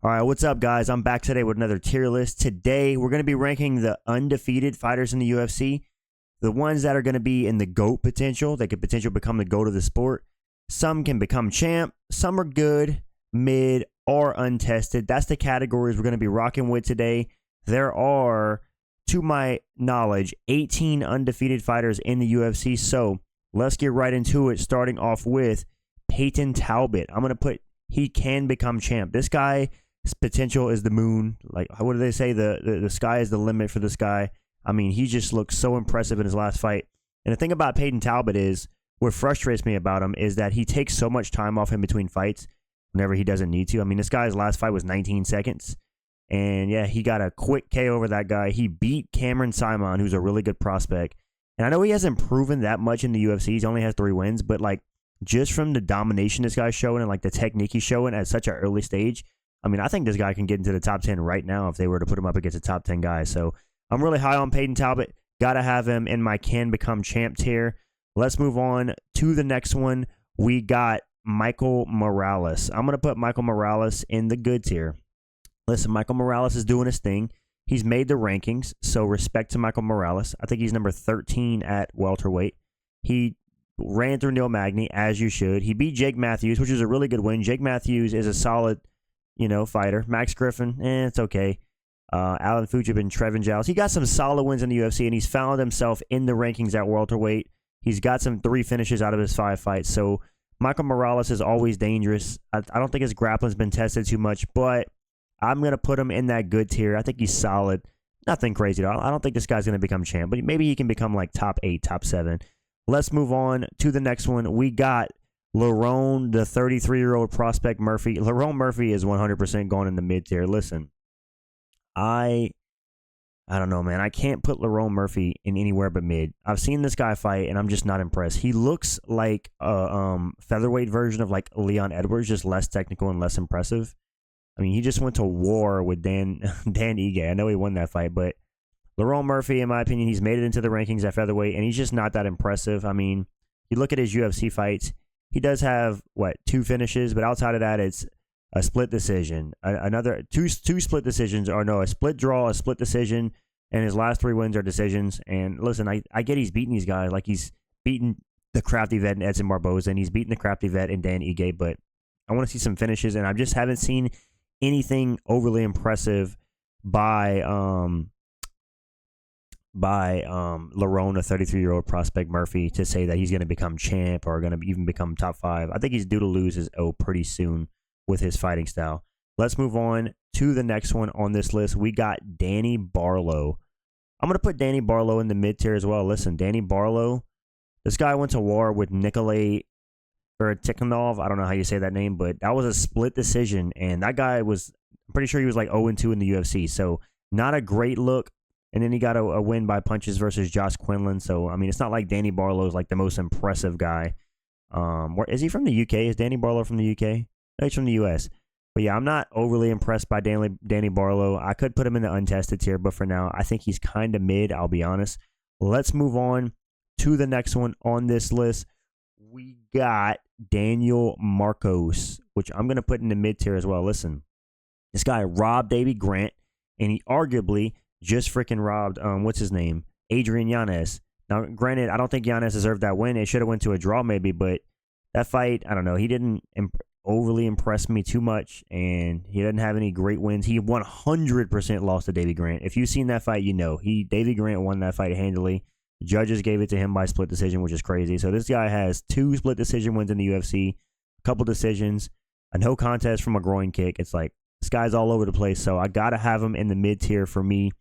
All right, what's up, guys? I'm back today with another tier list. Today, we're going to be ranking the undefeated fighters in the UFC, the ones that are going to be in the GOAT potential. They could potentially become the GOAT of the sport. Some can become champ. Some are good, mid, or untested. That's the categories we're going to be rocking with today. There are, to my knowledge, 18 undefeated fighters in the UFC. So let's get right into it, starting off with Peyton Talbott. I'm going to put he can become champ. This guy's potential is the moon. Like, what do they say? The sky is the limit for this guy. I mean, he just looks so impressive in his last fight. And the thing about Peyton Talbott is, what frustrates me about him is that he takes so much time off in between fights whenever he doesn't need to. I mean, this guy's last fight was 19 seconds. And yeah, he got a quick KO over that guy. He beat Cameron Simon, who's a really good prospect. And I know he hasn't proven that much in the UFC. He only has 3 wins. But like, just from the domination this guy's showing and like the technique he's showing at such an early stage, I mean, I think this guy can get into the top 10 right now if they were to put him up against a top 10 guy. So I'm really high on Peyton Talbott. Got to have him in my can become champ tier. Let's move on to the next one. We got Michael Morales. I'm going to put Michael Morales in the good tier. Listen, Michael Morales is doing his thing. He's made the rankings, so respect to Michael Morales. I think he's number 13 at welterweight. He ran through Neil Magny, as you should. He beat Jake Matthews, which is a really good win. Jake Matthews is a solid, fighter. Max Griffin, it's okay. Alan Fuchib and Trevin Giles. He got some solid wins in the UFC, and he's found himself in the rankings at welterweight. He's got some 3 finishes out of his 5 fights. So Michael Morales is always dangerous. I don't think his grappling's been tested too much, but I'm going to put him in that good tier. I think he's solid. Nothing crazy, though. I don't think this guy's going to become champ, but maybe he can become like top 8, top 7. Let's move on to the next one. We got Lerone, the 33-year-old prospect Murphy. Lerone Murphy is 100% going in the mid-tier. Listen, I don't know, man. I can't put Lerone Murphy in anywhere but mid. I've seen this guy fight, and I'm just not impressed. He looks like a featherweight version of like Leon Edwards, just less technical and less impressive. I mean, he just went to war with Dan Ige. I know he won that fight, but Lerone Murphy, in my opinion, he's made it into the rankings at featherweight, and he's just not that impressive. I mean, you look at his UFC fights, he does have, 2 finishes, but outside of that, it's a split decision, another two split decisions, or no, a split draw, a split decision, and his last 3 wins are decisions. And listen, I get he's beating these guys, like he's beating the crafty vet in Edson Barboza, and he's beating the crafty vet in Dan Ige, but I want to see some finishes, and I just haven't seen anything overly impressive by Lerone, a 33-year-old prospect Murphy, to say that he's going to become champ or going to even become top 5. I think he's due to lose his O pretty soon with his fighting style. Let's move on to the next one on this list. We got Danny Barlow. I'm going to put Danny Barlow in the mid-tier as well. Listen, Danny Barlow, this guy went to war with Nickal or Tikhonov. I don't know how you say that name, but that was a split decision, and that guy was, I'm pretty sure he was like 0-2 in the UFC, so not a great look. And then he got a win by punches versus Josh Quinlan. So, I mean, it's not like Danny Barlow is like the most impressive guy. Is he from the UK? Is Danny Barlow from the UK? No, he's from the US. But yeah, I'm not overly impressed by Danny Barlow. I could put him in the untested tier, but for now, I think he's kind of mid, I'll be honest. Let's move on to the next one on this list. We got Daniel Marcos, which I'm going to put in the mid tier as well. Listen, this guy robbed Davey Grant, and he arguably just freaking robbed, what's his name? Adrian Yanez. Now, granted, I don't think Yanez deserved that win. It should have went to a draw maybe, but that fight, I don't know. He didn't overly impress me too much, and he didn't have any great wins. He 100% lost to Davey Grant. If you've seen that fight, you know. Davey Grant won that fight handily. The judges gave it to him by split decision, which is crazy. So this guy has 2 split decision wins in the UFC, a couple decisions, a no contest from a groin kick. It's like, this guy's all over the place, so I got to have him in the mid-tier for me.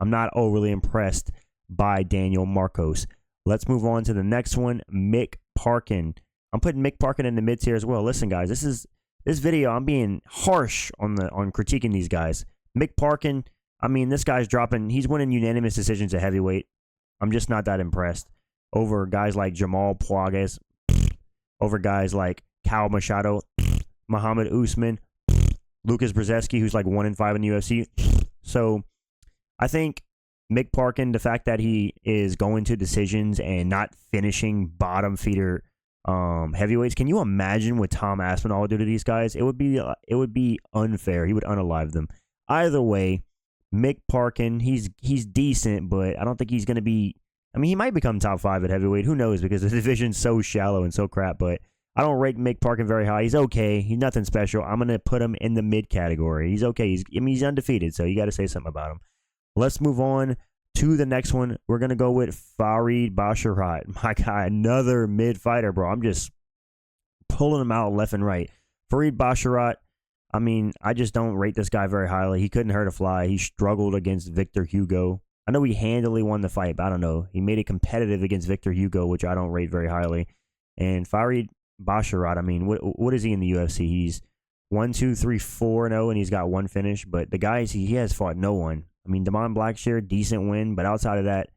I'm not overly impressed by Daniel Marcos. Let's move on to the next one, Mick Parkin. I'm putting Mick Parkin in the mid-tier as well. Listen, guys, this video, I'm being harsh on critiquing these guys. Mick Parkin, I mean, this guy's he's winning unanimous decisions at heavyweight. I'm just not that impressed. Over guys like Jamal Puaguez, over guys like Cal Machado, Muhammad Usman, Lucas Brzezinski, who's like 1-5 in the UFC. So I think Mick Parkin, the fact that he is going to decisions and not finishing bottom feeder heavyweights. Can you imagine what Tom Aspinall would do to these guys? It would be unfair. He would unalive them. Either way, Mick Parkin, he's decent, but I don't think he's going to be. I mean, he might become top 5 at heavyweight. Who knows? Because the division's so shallow and so crap. But I don't rate Mick Parkin very high. He's okay. He's nothing special. I'm going to put him in the mid category. He's okay. He's undefeated, so you got to say something about him. Let's move on to the next one. We're going to go with Farid Basharat. My guy, another mid fighter, bro. I'm just pulling him out left and right. Farid Basharat, I mean, I just don't rate this guy very highly. He couldn't hurt a fly. He struggled against Victor Hugo. I know he handily won the fight, but I don't know. He made it competitive against Victor Hugo, which I don't rate very highly. And Farid Basharat, I mean, what is he in the UFC? He's 1-2-3-4-0, and he's got 1 finish. But the guys, he has fought no one. I mean, Damon Blackshear, decent win, but outside of that,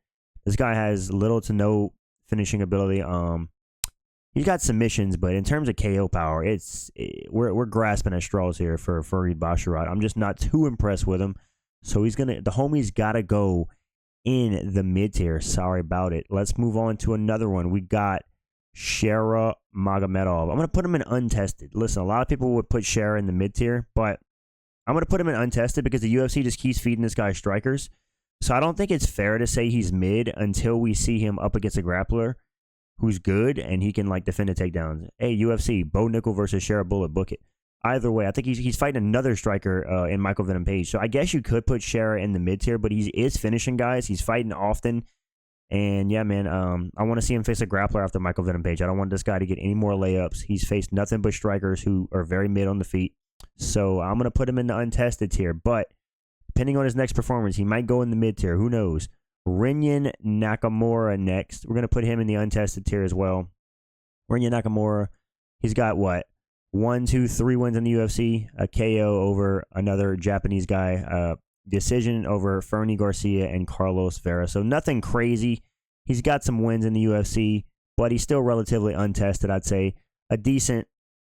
this guy has little to no finishing ability. He's got submissions, but in terms of KO power, we're grasping at straws here for Farid Basharat. I'm just not too impressed with him. So the homie's gotta go in the mid tier. Sorry about it. Let's move on to another one. We got Sharaputdin Magomedov. I'm gonna put him in untested. Listen, a lot of people would put Shara in the mid tier, but I'm going to put him in untested because the UFC just keeps feeding this guy strikers. So I don't think it's fair to say he's mid until we see him up against a grappler who's good and he can, like, defend the takedowns. Hey, UFC, Bo Nickal versus Shara Bullet, book it. Either way, I think he's fighting another striker in Michael Venom Page. So I guess you could put Shara in the mid tier, but he is finishing guys. He's fighting often. And, yeah, man, I want to see him face a grappler after Michael Venom Page. I don't want this guy to get any more layups. He's faced nothing but strikers who are very mid on the feet. So I'm going to put him in the untested tier. But depending on his next performance, he might go in the mid tier. Who knows? Renan Nakamura next. We're going to put him in the untested tier as well. Renan Nakamura, he's got what? 1, 2, 3 wins in the UFC. A KO over another Japanese guy. Decision over Fernie Garcia and Carlos Vera. So nothing crazy. He's got some wins in the UFC, but he's still relatively untested, I'd say. A decent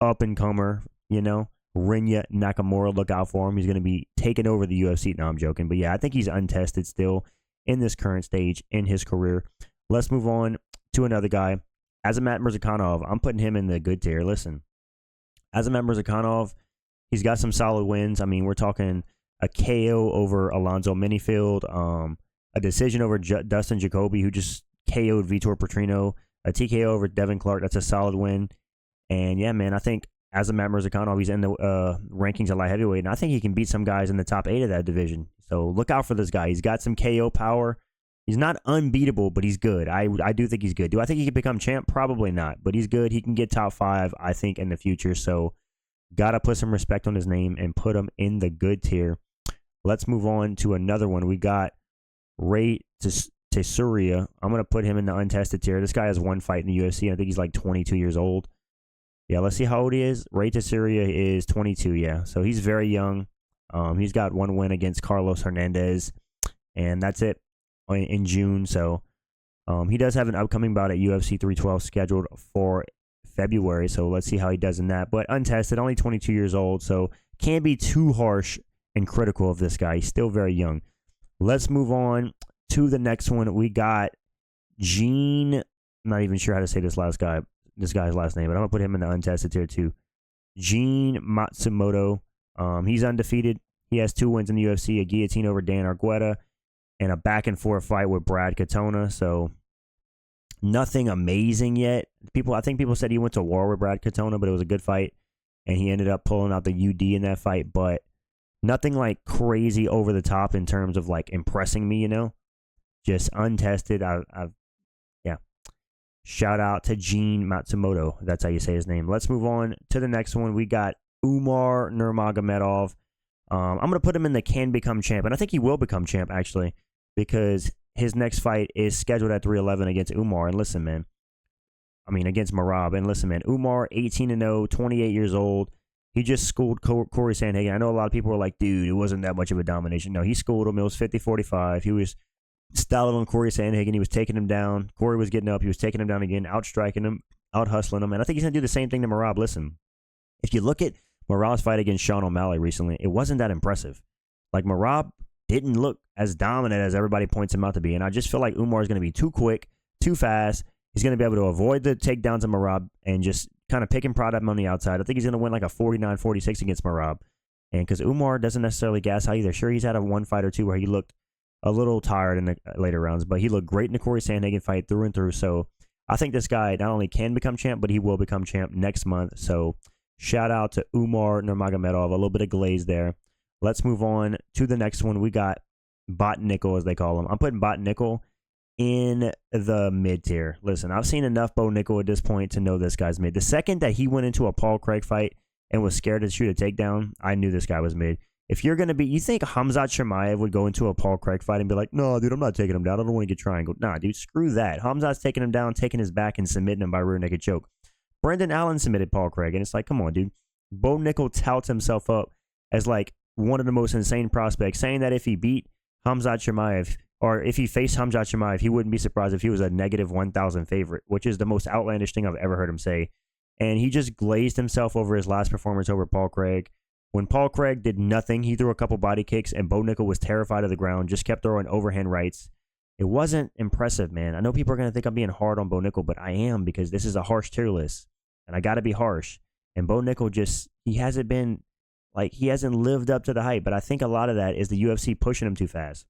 up-and-comer, you know. Renan Nakamura, look out for him. He's going to be taking over the UFC. No, I'm joking. But yeah, I think he's untested still in this current stage in his career. Let's move on to another guy. Azamat Murzakanov. I'm putting him in the good tier. Listen, Azamat Murzakanov, he's got some solid wins. I mean, we're talking a KO over Alonzo Minifield, a decision over Dustin Jacoby, who just KO'd Vitor Petrino, a TKO over Devin Clark. That's a solid win. And yeah, man, I think Azamat Murzakanov, he's in the rankings at light heavyweight, and I think he can beat some guys in the top 8 of that division. So look out for this guy. He's got some KO power. He's not unbeatable, but he's good. I do think he's good. Do I think he can become champ? Probably not, but he's good. He can get top 5, I think, in the future. So got to put some respect on his name and put him in the good tier. Let's move on to another one. We got Ray Tesuria. I'm going to put him in the untested tier. This guy has 1 fight in the UFC. I think he's like 22 years old. Yeah, let's see how old he is. Ray Tesuria is 22, yeah. So he's very young. He's got 1 win against Carlos Hernandez, and that's it in June. So he does have an upcoming bout at UFC 312 scheduled for February. So let's see how he does in that. But untested, only 22 years old, so can't be too harsh and critical of this guy. He's still very young. Let's move on to the next one. We got Gene. I'm not even sure how to say this guy's last name, but I'm going to put him in the untested tier too. Gene Matsumoto. He's undefeated. He has 2 wins in the UFC, a guillotine over Dan Argueta, and a back-and-forth fight with Brad Katona. So nothing amazing yet. I think people said he went to war with Brad Katona, but it was a good fight, and he ended up pulling out the UD in that fight. But nothing like crazy over the top in terms of like impressing me, you know. Just untested. Yeah. Shout out to Gene Matsumoto. That's how you say his name. Let's move on to the next one. We got Umar Nurmagomedov. I'm going to put him in the can become champ, and I think he will become champ, actually, because his next fight is scheduled at 311 against Umar. And listen, man, against Merab. And listen, man, Umar, 18-0, 28 years old. He just schooled Corey Sandhagen. I know a lot of people were like, dude, it wasn't that much of a domination. No, he schooled him. It was 50-45. He was styling on Corey Sandhagen. He was taking him down. Corey was getting up. He was taking him down again, outstriking him, out-hustling him. And I think he's going to do the same thing to Merab. Listen, if you look at Merab's fight against Sean O'Malley recently, it wasn't that impressive. Like, Merab didn't look as dominant as everybody points him out to be. And I just feel like Umar is going to be too quick, too fast. He's going to be able to avoid the takedowns of Merab and just kind of pick and prod him on the outside. I think he's going to win like a 49-46 against Merab. And because Umar doesn't necessarily gas out either. Sure, he's had a one fight or two where he looked a little tired in the later rounds, but he looked great in the Corey Sandhagen fight through and through. So I think this guy not only can become champ, but he will become champ next month. So shout out to Umar Nurmagomedov. A little bit of glaze there. Let's move on to the next one. We got Bot Nickal, as they call him. I'm putting Bot Nickal in the mid tier. Listen, I've seen enough Bo Nickal at this point to know this guy's mid. The second that he went into a Paul Craig fight and was scared to shoot a takedown, I knew this guy was mid. If you're going to be, you think Khamzat Chimaev would go into a Paul Craig fight and be like, no, dude, I'm not taking him down. I don't want to get triangled. Nah, dude, screw that. Khamzat's taking him down, taking his back, and submitting him by rear naked choke. Brendan Allen submitted Paul Craig, and it's like, come on, dude. Bo Nickal touts himself up as like one of the most insane prospects, saying that if he beat Khamzat Chimaev, or if he faced Khamzat Chimaev, he wouldn't be surprised if he was a negative 1,000 favorite, which is the most outlandish thing I've ever heard him say. And he just glazed himself over his last performance over Paul Craig. When Paul Craig did nothing, he threw a couple body kicks, and Bo Nickal was terrified of the ground, just kept throwing overhand rights. It wasn't impressive, man. I know people are going to think I'm being hard on Bo Nickal, but I am, because this is a harsh tier list, and I got to be harsh. And Bo Nickal just, he hasn't lived up to the hype, but I think a lot of that is the UFC pushing him too fast.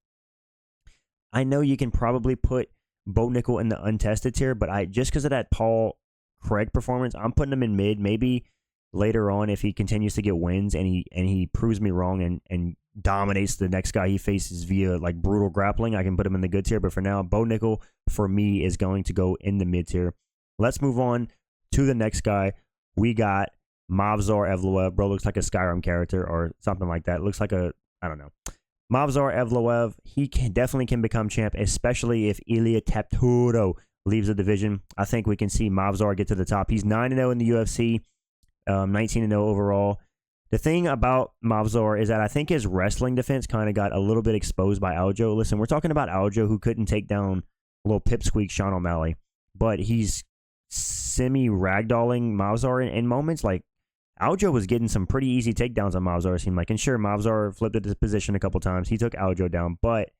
I know you can probably put Bo Nickal in the untested tier, but just because of that Paul Craig performance, I'm putting him in mid. Maybe later on, if he continues to get wins and he proves me wrong and dominates the next guy he faces via like brutal grappling, I can put him in the good tier. But for now, Bo Nickal for me is going to go in the mid tier. Let's move on to the next guy. We got Movsar Evloev. Bro looks like a Skyrim character or something like that. Looks like I don't know. Movsar Evloev, he definitely can become champ, especially if Ilia Topuria leaves the division. I think we can see Movsar get to the top. He's 9-0 in the UFC. 19-0 overall. The thing about Movsar is that I think his wrestling defense kind of got a little bit exposed by Aljo. Listen, we're talking about Aljo, who couldn't take down a little pipsqueak Sean O'Malley, but he's semi-ragdolling Movsar in moments. Like, Aljo was getting some pretty easy takedowns on Movsar, it seemed like. And sure, Movsar flipped into position a couple times. He took Aljo down, but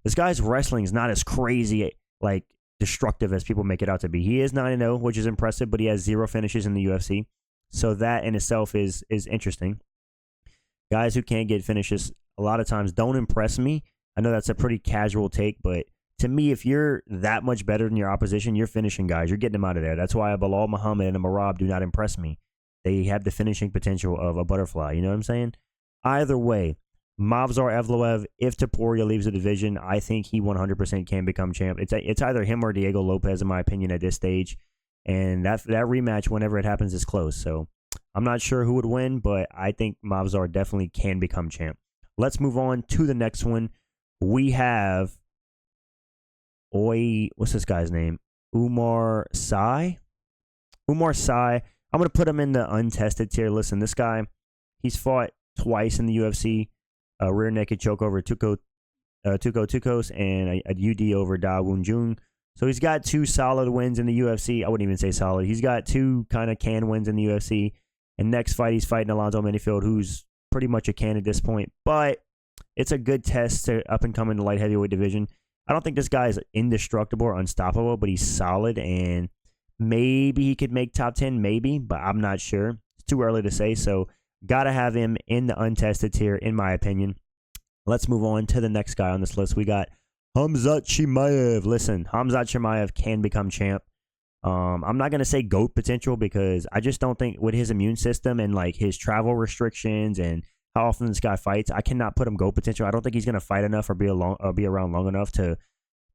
this guy's wrestling is not as crazy, like, destructive as people make it out to be. He is 9-0, which is impressive, but he has 0 finishes in the UFC. So that in itself is interesting. Guys who can't get finishes a lot of times don't impress me. I know that's a pretty casual take, but to me, if you're that much better than your opposition, you're finishing guys. You're getting them out of there. That's why a Bilal Muhammad and a Merab do not impress me. They have the finishing potential of a butterfly. You know what I'm saying? Either way, Movsar Evloev, if Topuria leaves the division, I think he 100% can become champ. It's either him or Diego Lopez, in my opinion, at this stage. And that rematch, whenever it happens, is close. So I'm not sure who would win, but I think Movsar definitely can become champ. Let's move on to the next one. We have what's this guy's name? Oumar Sy. Oumar Sy. I'm going to put him in the untested tier. Listen, this guy, he's fought twice in the UFC. A rear naked choke over Tuco Tucos and a UD over Da Woon Jung. So he's got 2 solid wins in the UFC. I wouldn't even say solid. He's got 2 kind of can wins in the UFC. And next fight, he's fighting Alonzo Menifield, who's pretty much a can at this point. But it's a good test to up and come in the light heavyweight division. I don't think this guy is indestructible or unstoppable, but he's solid. And maybe he could make top 10, maybe, but I'm not sure. It's too early to say. So got to have him in the untested tier, in my opinion. Let's move on to the next guy on this list. We got Khamzat Chimaev. Listen, Khamzat Chimaev can become champ. I'm not going to say GOAT potential, because I just don't think with his immune system and like his travel restrictions and how often this guy fights, I cannot put him GOAT potential. I don't think he's going to fight enough or be around long enough to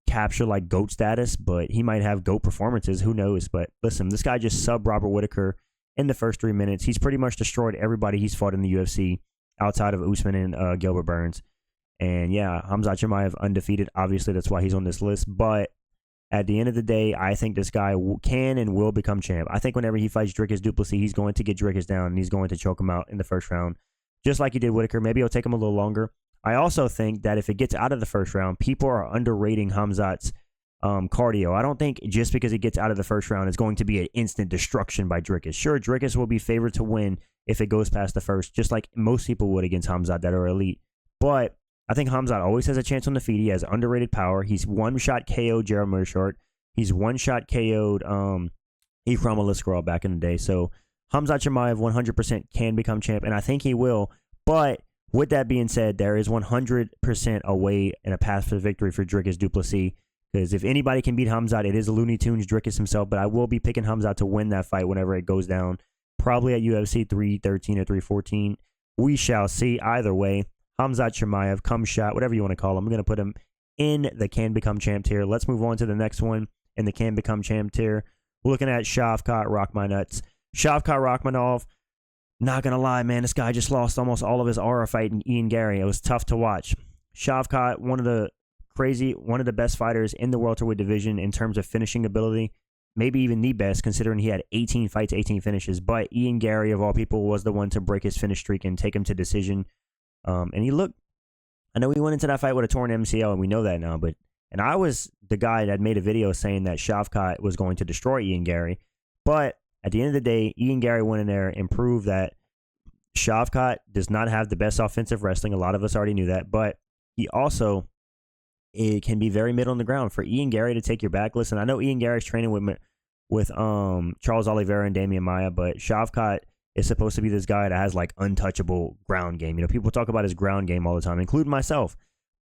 capture like GOAT status, but he might have GOAT performances. Who knows? But listen, this guy just subbed Robert Whittaker in the first 3 minutes. He's pretty much destroyed everybody he's fought in the UFC outside of Usman and Gilbert Burns. And yeah, Khamzat Chimaev undefeated. Obviously, that's why he's on this list. But at the end of the day, I think this guy can and will become champ. I think whenever he fights Dricus Du Plessis, he's going to get Dricus down and he's going to choke him out in the first round, just like he did Whittaker. Maybe it'll take him a little longer. I also think that if it gets out of the first round, people are underrating Khamzat's cardio. I don't think just because it gets out of the first round, it's going to be an instant destruction by Dricus. Sure, Dricus will be favored to win if it goes past the first, just like most people would against Khamzat that are elite. But I think Khamzat always has a chance on the feet. He has underrated power. He's one-shot KO Gerald Meerschaert. He's one-shot KO'd Ikram Aliskerov back in the day. So Khamzat Chimaev 100% can become champ, and I think he will. But with that being said, there is 100% a way and a path for victory for Dricus du Plessis. Because if anybody can beat Khamzat, it is Looney Tunes Dricus himself. But I will be picking Khamzat to win that fight whenever it goes down. Probably at UFC 313 or 314. We shall see. Either way, Khamzat Chimaev, come shot, whatever you want to call him. I'm going to put him in the can become champ tier. Let's move on to the next one in the can become champ tier. We're looking at Shavkat Rakhmonov. Shavkat Rakhmonov, not going to lie, man, this guy just lost almost all of his aura fighting Ian Gary. It was tough to watch. Shavkat, one of the best fighters in the welterweight division in terms of finishing ability. Maybe even the best, considering he had 18 fights, 18 finishes. But Ian Gary, of all people, was the one to break his finish streak and take him to decision. And he looked, I know he went into that fight with a torn MCL, and we know that now. And I was the guy that made a video saying that Shavkat was going to destroy Ian Gary. But at the end of the day, Ian Gary went in there and proved that Shavkat does not have the best offensive wrestling. A lot of us already knew that. But he also... it can be very middle on the ground for Ian Gary to take your back. Listen, I know Ian Gary's training with Charles Oliveira and Damian Maia, but Shavkat is supposed to be this guy that has like untouchable ground game. You know, people talk about his ground game all the time, including myself.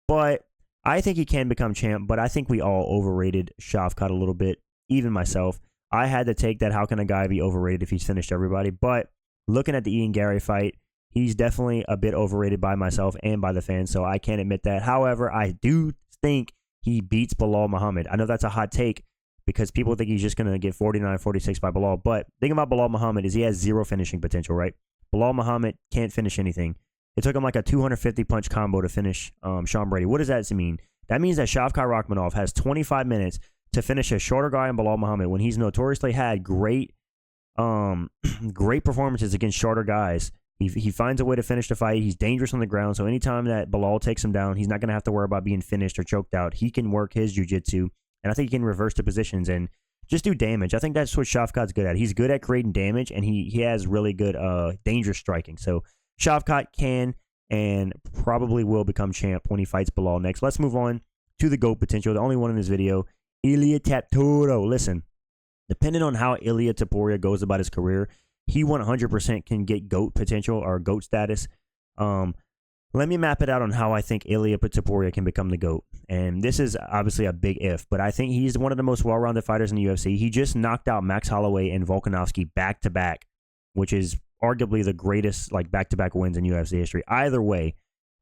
But I think he can become champ, but I think we all overrated Shavkat a little bit, even myself. I had to take that, how can a guy be overrated if he's finished everybody? But looking at the Ian Gary fight, he's definitely a bit overrated by myself and by the fans, so I can't admit that. However, I do think he beats Belal Muhammad. I know that's a hot take because people think he's just going to get 49-46 by Belal, but the thing about Belal Muhammad is he has zero finishing potential, right? Belal Muhammad can't finish anything. It took him like a 250-punch combo to finish Sean Brady. What does that mean? That means that Shavkat Rakhmonov has 25 minutes to finish a shorter guy in Belal Muhammad when he's notoriously had great performances against shorter guys. He finds a way to finish the fight. He's dangerous on the ground, so anytime that Belal takes him down, he's not going to have to worry about being finished or choked out. He can work his jiu-jitsu, and I think he can reverse the positions and just do damage. I think that's what Shavkat's good at. He's good at creating damage, and he has really good dangerous striking. So Shavkat can and probably will become champ when he fights Belal next. Let's move on to the GOAT potential, the only one in this video, Ilia Topuria. Listen, depending on how Ilia Topuria goes about his career, he 100% can get GOAT potential or GOAT status. Let me map it out on how I think Ilia Topuria can become the GOAT. And this is obviously a big if, but I think he's one of the most well-rounded fighters in the UFC. He just knocked out Max Holloway and Volkanovski back-to-back, which is arguably the greatest like back-to-back wins in UFC history. Either way,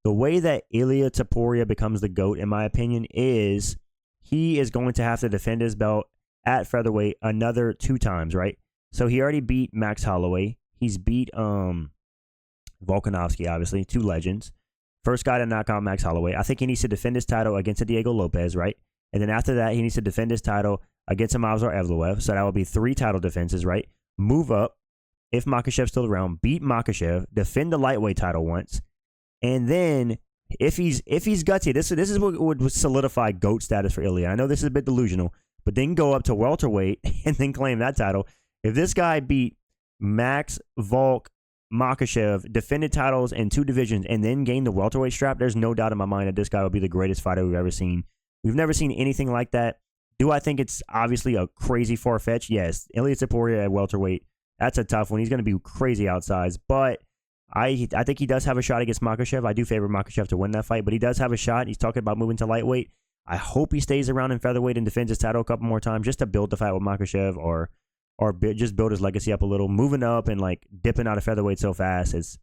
the way that Ilia Topuria becomes the GOAT, in my opinion, is he is going to have to defend his belt at featherweight another 2 times, right? So he already beat Max Holloway. He's beat Volkanovski, obviously, 2 legends. First guy to knock out Max Holloway. I think he needs to defend his title against Diego Lopez, right? And then after that, he needs to defend his title against Movsar Evloev. So that would be 3 title defenses, right? Move up, if Makhachev's still around, beat Makhachev, defend the lightweight title once, and then if he's gutsy, this is what would solidify GOAT status for Ilia. I know this is a bit delusional, but then go up to welterweight and then claim that title. If this guy beat Max, Volk, Makhachev, defended titles in 2 divisions, and then gained the welterweight strap, there's no doubt in my mind that this guy would be the greatest fighter we've ever seen. We've never seen anything like that. Do I think it's obviously a crazy far-fetched? Yes. Ilia Topuria at welterweight, that's a tough one. He's going to be crazy outsized, but I think he does have a shot against Makhachev. I do favor Makhachev to win that fight, but he does have a shot. He's talking about moving to lightweight. I hope he stays around in featherweight and defends his title a couple more times just to build the fight with Makhachev or just build his legacy up a little. Moving up and like dipping out of featherweight so fast, it's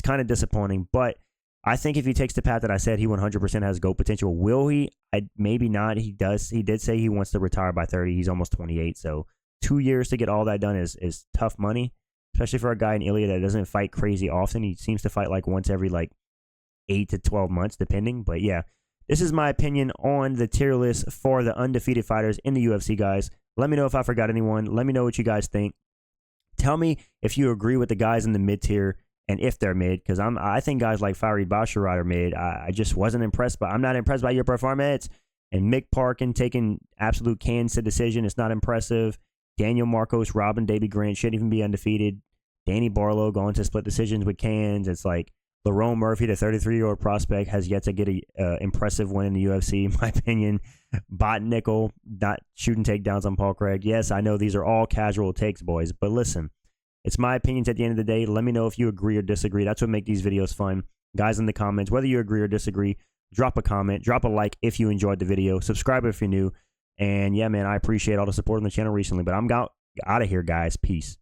kind of disappointing. But I think if he takes the path that I said, he 100% has GOAT potential. Will he? Maybe not. He does. He did say he wants to retire by 30. He's almost 28, so 2 years to get all that done is tough money, especially for a guy in Ilia that doesn't fight crazy often. He seems to fight like once every like 8 to 12 months, depending. But yeah, this is my opinion on the tier list for the undefeated fighters in the UFC, guys. Let me know if I forgot anyone. Let me know what you guys think. Tell me if you agree with the guys in the mid tier and if they're mid, because I think guys like Farid Basharat are mid. I just wasn't impressed, but I'm not impressed by your performance. And Mick Parkin taking absolute cans to decision. It's not impressive. Daniel Marcos, Robin Davey Grant shouldn't even be undefeated. Danny Barlow going to split decisions with cans. It's like, Lerone Murphy, the 33-year-old prospect, has yet to get a impressive win in the UFC, in my opinion. Bot Nickal, not shooting takedowns on Paul Craig. Yes, I know these are all casual takes, boys, but listen, it's my opinions at the end of the day. Let me know if you agree or disagree. That's what makes these videos fun. Guys in the comments, whether you agree or disagree, drop a comment, drop a like if you enjoyed the video, subscribe if you're new, and yeah, man, I appreciate all the support on the channel recently, but I'm out of here, guys. Peace.